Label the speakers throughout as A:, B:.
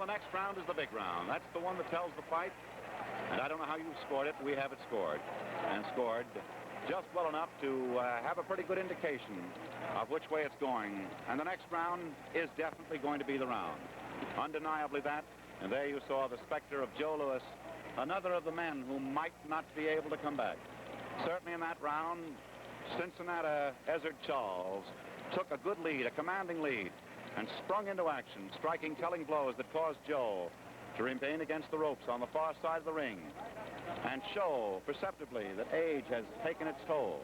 A: the next round is the big round. That's the one that tells the fight. And I don't know how you scored it. We have it scored. And scored just well enough to have a pretty good indication of which way it's going. And the next round is definitely going to be the round. Undeniably that. And there you saw the specter of Joe Louis, another of the men who might not be able to come back. Certainly in that round, Cincinnati Ezzard Charles took a good lead, a commanding lead, and sprung into action, striking telling blows that caused Joe to remain against the ropes on the far side of the ring and show perceptibly that age has taken its toll.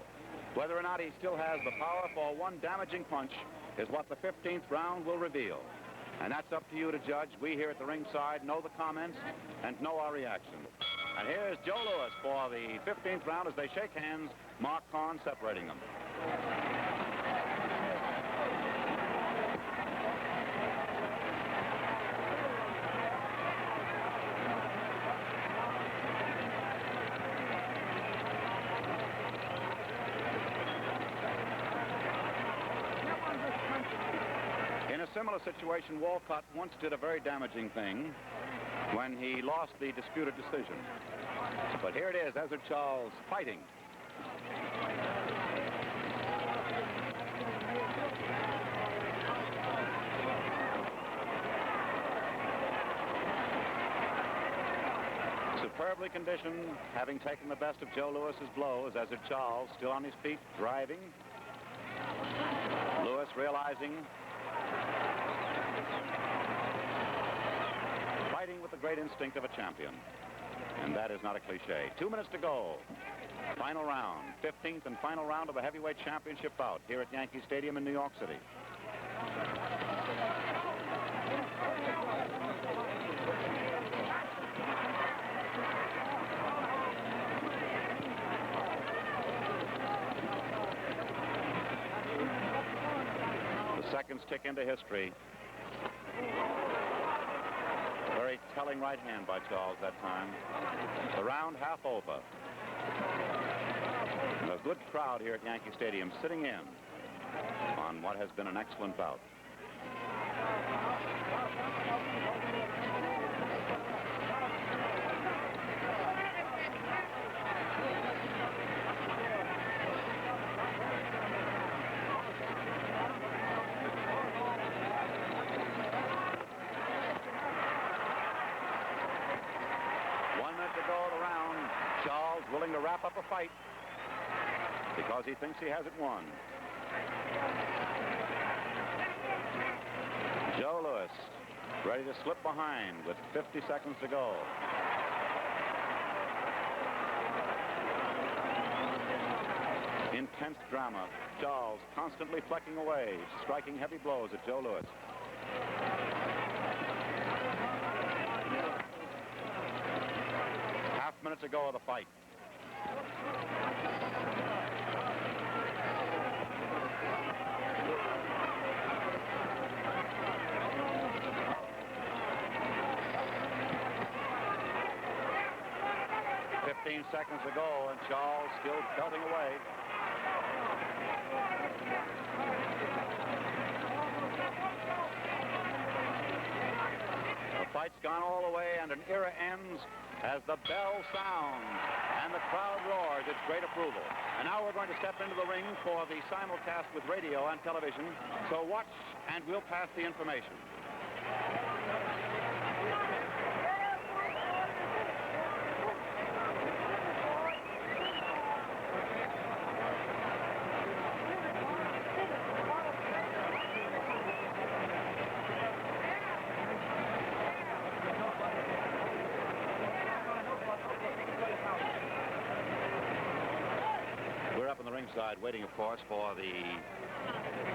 A: Whether or not he still has the power for one damaging punch is what the 15th round will reveal. And that's up to you to judge. We here at the ringside know the comments and know our reaction. And here's Joe Louis for the 15th round as they shake hands, Mark Kahn separating them. In a similar situation, Walcott once did a very damaging thing when he lost the disputed decision. But here it is, Ezzard Charles fighting. Superbly conditioned, having taken the best of Joe Louis's blows, Ezzard Charles still on his feet, driving. Louis realizing, fighting with the great instinct of a champion. And that is not a cliche. 2 minutes to go. Final round, 15th and final round of a heavyweight championship bout here at Yankee Stadium in New York City. The seconds tick into history. Very telling right hand by Charles that time. The round half over. And a good crowd here at Yankee Stadium sitting in on what has been an excellent bout. Charles willing to wrap up a fight because he thinks he has it won. Joe Louis ready to slip behind with 50 seconds to go. Intense drama. Charles constantly flecking away, striking heavy blows at Joe Louis. Minutes ago of the fight. "15 seconds to go, and Charles still belting away. The fight's gone all the way, and an era ends as the bell sounds and the crowd roars its great approval. And now we're going to step into the ring for the simulcast with radio and television. So watch, and we'll pass the information. Side waiting, of course, for the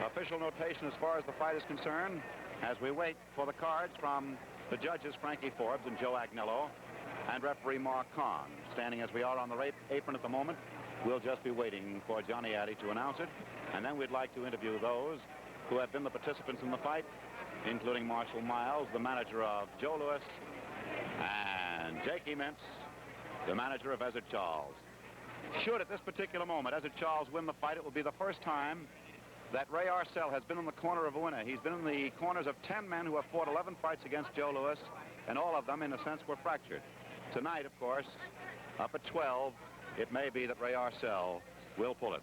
A: official notation as far as the fight is concerned, as we wait for the cards from the judges Frankie Forbes and Joe Agnello and referee Mark Kahn. Standing as we are on the apron at the moment, we'll just be waiting for Johnny Addy to announce it, and then we'd like to interview those who have been the participants in the fight, including Marshall Miles, the manager of Joe Louis, and Jakey Mintz, the manager of Ezzard Charles. Should, at this particular moment, Ezzard Charles win the fight, it will be the first time that Ray Arcel has been in the corner of a winner. He's been in the corners of 10 men who have fought 11 fights against Joe Louis, and all of them, in a sense, were fractured. Tonight, of course, up at 12, it may be that Ray Arcel will pull it.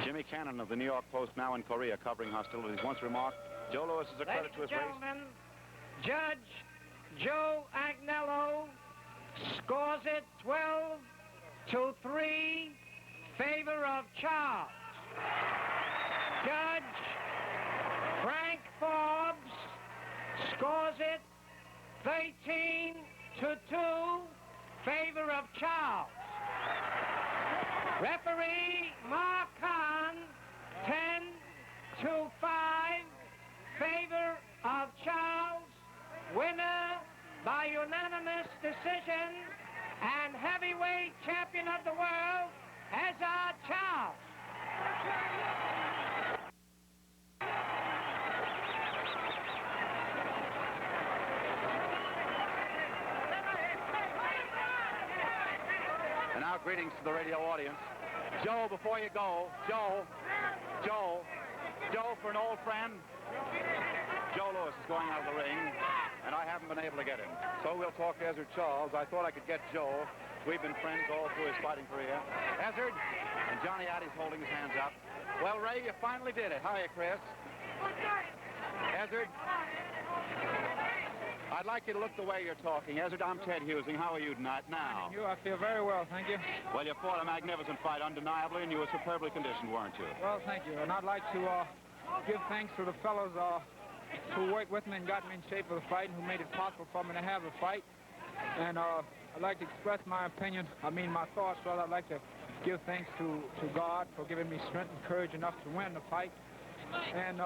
A: Jimmy Cannon of the New York Post, now in Korea, covering hostilities, once remarked, Joe Louis is a credit to his race.
B: Gentlemen, Judge Joe Agnello scores it 12-3, favor of Charles. Judge Frank Forbes scores it 13-2, favor of Charles. Referee Mark Kahn, 10-5, favor of Charles. Winner by unanimous decision and heavyweight champion of the world, Ezzard Charles.
A: And now greetings to the radio audience. Joe, before you go, Joe, for an old friend, Joe Louis is going out of the ring, and I haven't been able to get him. So we'll talk to Ezzard Charles. I thought I could get Joe. We've been friends all through his fighting career. Ezzard, and Johnny Addy's holding his hands up. Well, Ray, you finally did it. Hiya, Chris. Ezzard, I'd like you to look the way you're talking. Ezzard, I'm Ted Husing. How are you tonight now?
C: I feel very well, thank you.
A: Well, you fought a magnificent fight, undeniably, and you were superbly conditioned, weren't you?
C: Well, thank you. And I'd like to give thanks to the fellows who worked with me and got me in shape for the fight and who made it possible for me to have the fight. And I'd like to express my opinion, my thoughts, rather. I'd like to give thanks to God for giving me strength and courage enough to win the fight. And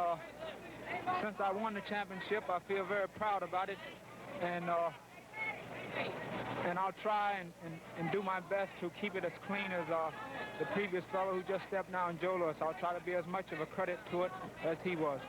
C: since I won the championship, I feel very proud about it. And I'll try and do my best to keep it as clean as the previous fellow who just stepped down, Joe Louis. I'll try to be as much of a credit to it as he was.